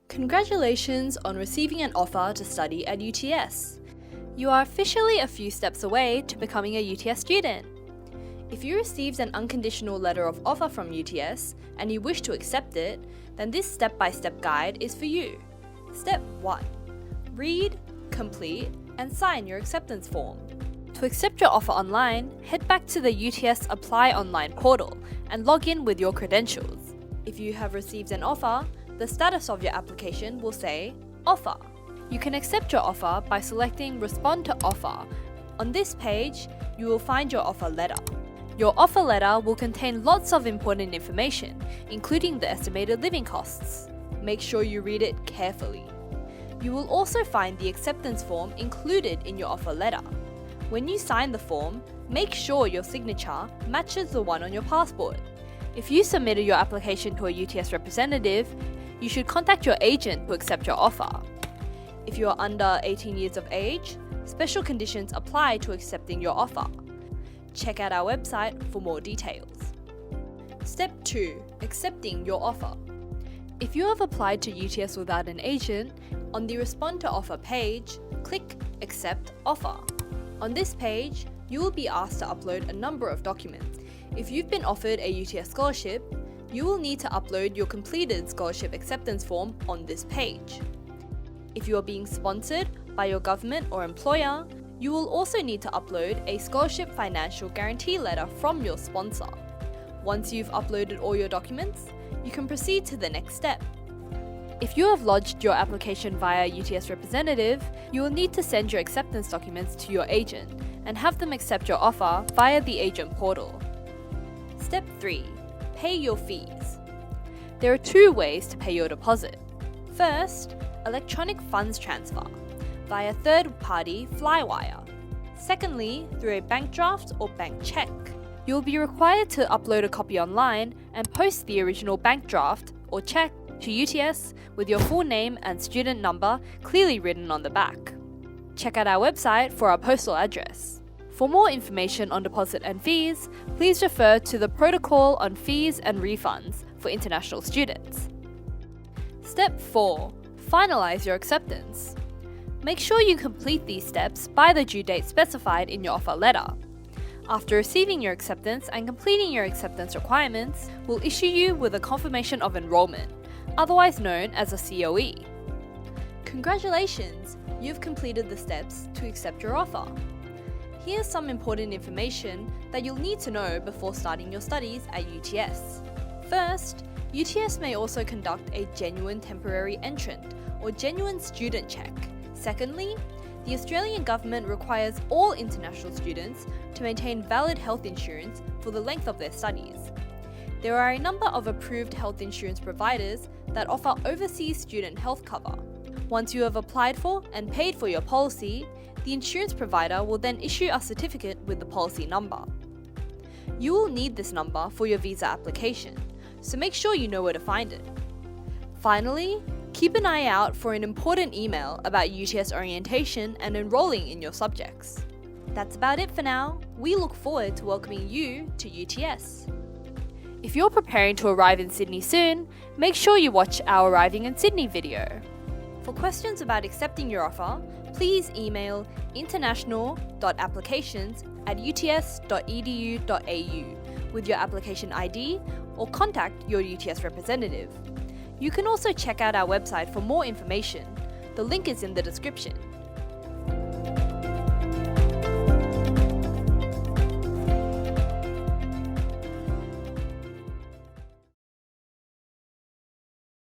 Congratulations on receiving an offer to study at UTS. You are officially a few steps away to becoming a UTS student. If you received an unconditional letter of offer from UTS and you wish to accept it, then this step-by-step guide is for you. Step 1. Read, complete, and sign your acceptance form. To accept your offer online, head back to the UTS Apply Online portal and log in with your credentials. If you have received an offer, the status of your application will say Offer. You can accept your offer by selecting Respond to Offer. On this page, you will find your offer letter. Your offer letter will contain lots of important information, including the estimated living costs. Make sure you read it carefully. You will also find the acceptance form included in your offer letter. When you sign the form, make sure your signature matches the one on your passport. If you submitted your application to a UTS representative, you should contact your agent to accept your offer. If you are under 18 years of age, special conditions apply to accepting your offer. Check out our website for more details. Step 2. Accepting your offer. If you have applied to UTS without an agent, on the Respond to Offer page, click Accept Offer. On this page, you will be asked to upload a number of documents. If you've been offered a UTS scholarship, you will need to upload your completed scholarship acceptance form on this page. If you are being sponsored by your government or employer, you will also need to upload a scholarship financial guarantee letter from your sponsor. Once you've uploaded all your documents, you can proceed to the next step. If you have lodged your application via UTS representative, you will need to send your acceptance documents to your agent and have them accept your offer via the agent portal. Step 3. Pay your fees. There are 2 ways to pay your deposit. First, electronic funds transfer via third-party Flywire. Secondly, through a bank draft or bank check. You will be required to upload a copy online and post the original bank draft or check to UTS with your full name and student number clearly written on the back. Check out our website for our postal address. For more information on deposit and fees, please refer to the Protocol on Fees and Refunds for international students. Step 4. Finalise your acceptance. Make sure you complete these steps by the due date specified in your offer letter. After receiving your acceptance and completing your acceptance requirements, we'll issue you with a confirmation of enrolment, otherwise known as a COE. Congratulations! You've completed the steps to accept your offer. Here's some important information that you'll need to know before starting your studies at UTS. First, UTS may also conduct a genuine temporary entrant or genuine student check. Secondly, the Australian government requires all international students to maintain valid health insurance for the length of their studies. There are a number of approved health insurance providers that offer overseas student health cover. Once you have applied for and paid for your policy, the insurance provider will then issue a certificate with the policy number. You will need this number for your visa application, so make sure you know where to find it. Finally, keep an eye out for an important email about UTS orientation and enrolling in your subjects. That's about it for now. We look forward to welcoming you to UTS. If you're preparing to arrive in Sydney soon, make sure you watch our Arriving in Sydney video. For questions about accepting your offer, please email international.applications@uts.edu.au with your application ID or contact your UTS representative. You can also check out our website for more information. The link is in the description.